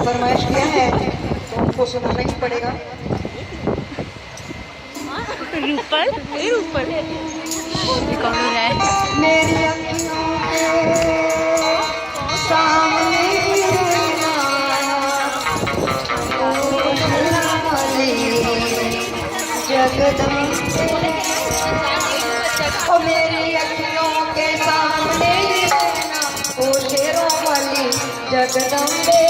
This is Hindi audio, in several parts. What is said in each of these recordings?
फरमाइश किया है तो उनको सुनाना ही पड़ेगा। रूपल रूपल कौन है? मेरी अखियों के सामने जगदम्बे, ओ मेरी अखियों के सामने ओ शेरों वाली जगदम्बे,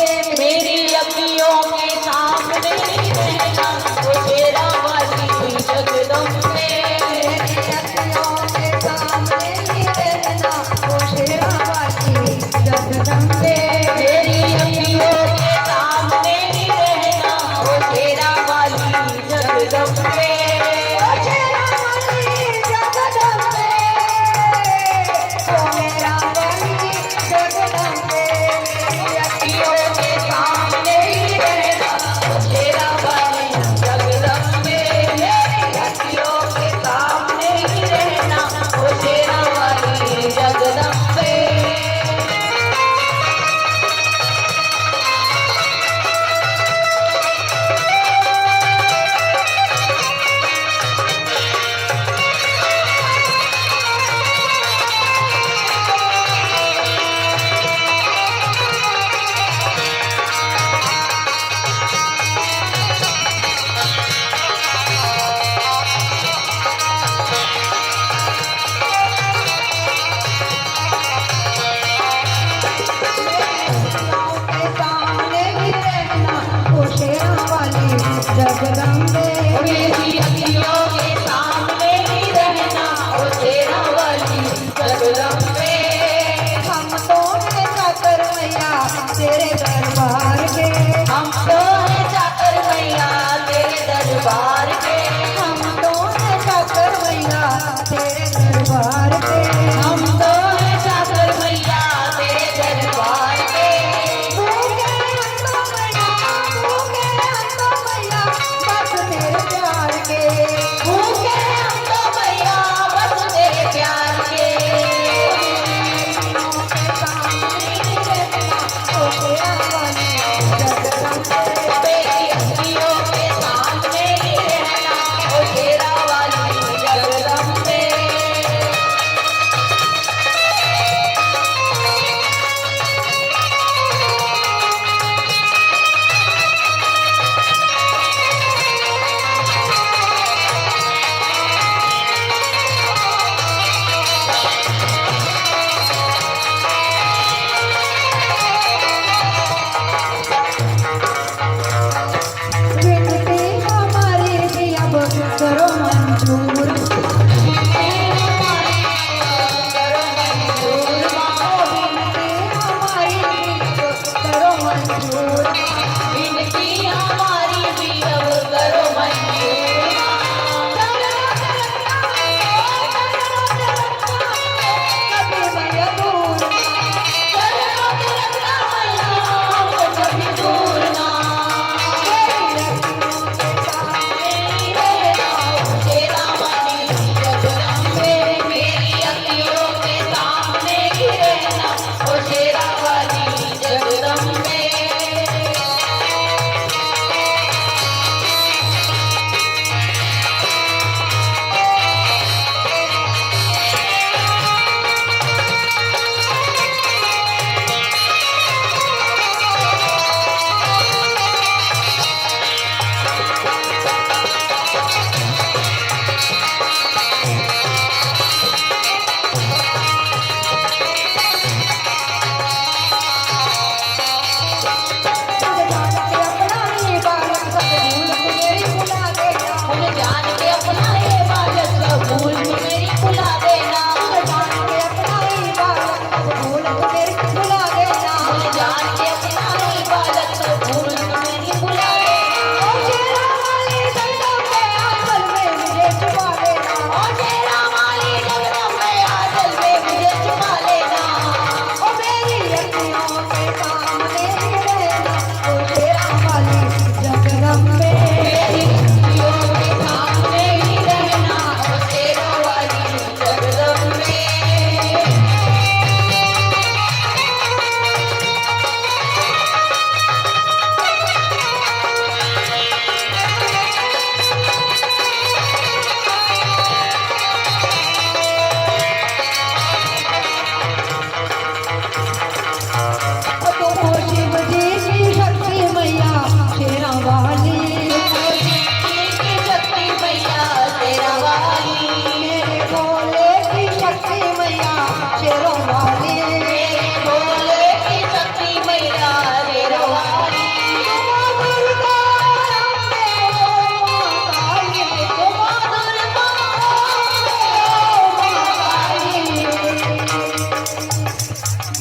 मेरी अखियों के सामने रहना ओ शेरा वाली जगदम्बे, मेरी अखियों के सामने रहना ओ शेरा वाली जगदम्बे, मेरी अखियों के सामने रहना ओ शेरा वाली जगदम्बे, ओ शेरा वाली जगदम्बे, ओ मेरा वाली जगदम्बे, मेरी अखियों के सामने रहना ओ शेरा वाली जगदम्बे, मेरी अखियों के सामने रहना ओ शेरा वाली जगदम्बे। जगदम्बे, मेरी अखियों के सामने ही रहना ओ शेरा वाली जगदम्बे, हम तो हैं चाकर मैया तेरे दरबार के, हम तो हैं चाकर मैया तेरे दरबार के, हम तो हैं चाकर मैया तेरे दरबार के, हम तो हैं चाकर मैया तेरे दरबार के, भूखे हम तो मैया, भूखे हम तो मैया बस तेरे प्यार के, भूखे हम तो मैया बस तेरे प्यार के, ओ शेरा वाली जगदम्बे, मेरी अखियों के सामने ही रहना ओ शेरा वाली जगदम्बे।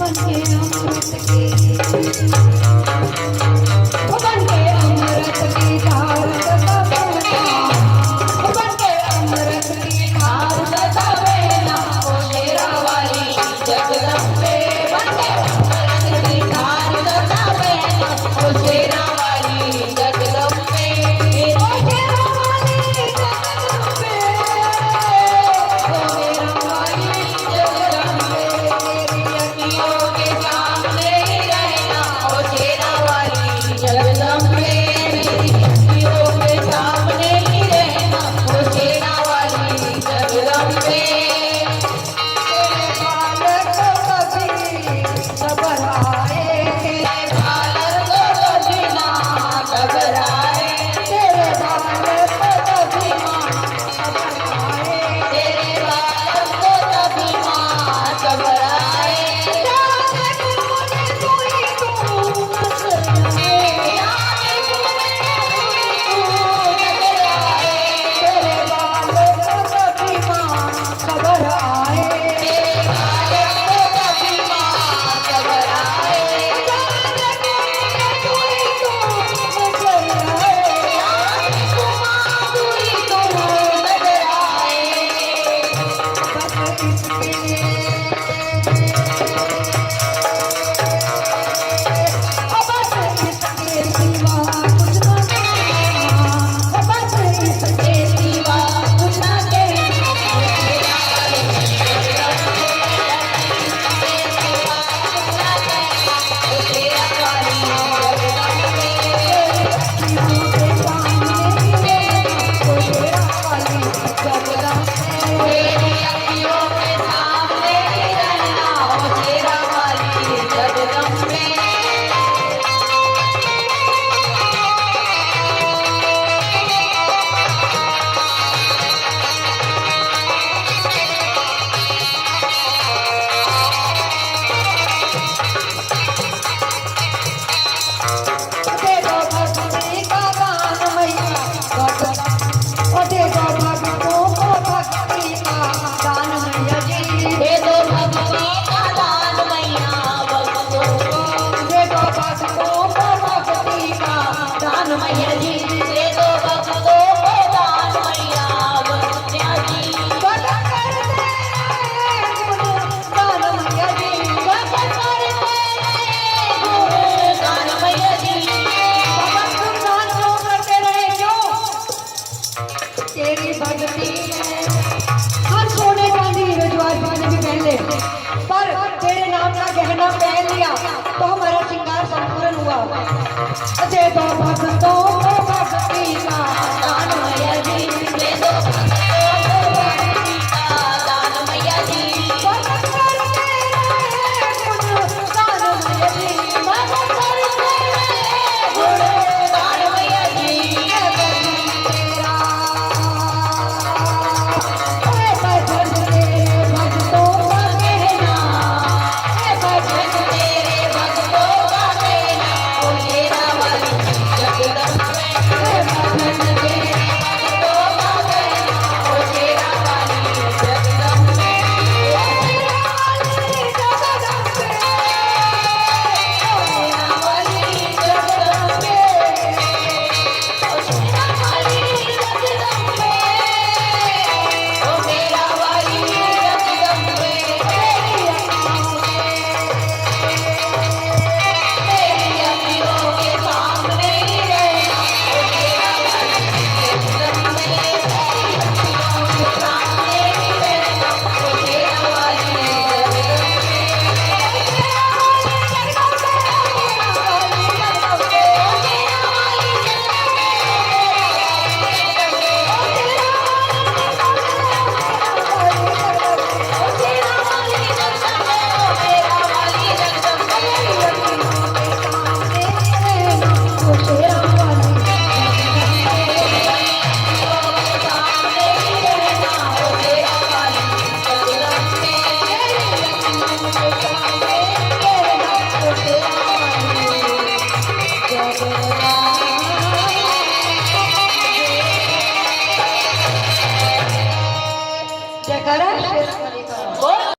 बनके अमृत की बनके अमृत की धार सदा बहना बनके अमृत की धार सदा बहना ओ शेरा वाली जगदम्बे बनके अमृत की धार सदा बहना ओ शेरा वाली जगदम्बे ओ शेरा वाली जगदम्बे ओ मेरा वाली जगदम्बे तेरी अखियों के सामने ही रहना ओ शेरा वाली जगदम्बे तेरी अखियों के सामने ही रहना ओ शेरा वाली जगदम्बे तेरे बालक कभी घबराए बालक को कभी ना घबराए तेरे बालक कभी घबराए तेरे बालक को कभी माँ घबराए जाने मुझे कोई तू मसले तेरे बालक कभी माँ घबराए तेरे बालक को कभी माँ घबराए जाने मुझे कोई तू मसले दूरी तो नजर आए बस इसके बस इसके सिवा कुछ न कहना बस इसके सिवा कुछ न कहना अखियों के सामने ही रहना ओ शेरा वाली जगदम्बे तेरी अखियों के सामने ही रहना ओ शेरा वाली जगदम्बे दे दो भक्ति का गान मैया दे दो भक्तों को भक्ति का दान मैया जी दे दो भक्ति का दान मैया भक्तों को दे दो भक्तों को भक्ति का दान मैया जी दे दो भक्तों को दान मैया भक्तिया जी बड़ा कर दे दान मैया जी भक्त करते गुण दान मैया जी भगत तुम दान क्यों करते रहे क्यों तेरी भक्ति में हर सोने चांदी हीरे जवाहरात भी पहन ले पर तेरे नाम का गहना पहन लिया तो हमारा श्रृंगार संपूर्ण हुआ दे दो भक्तों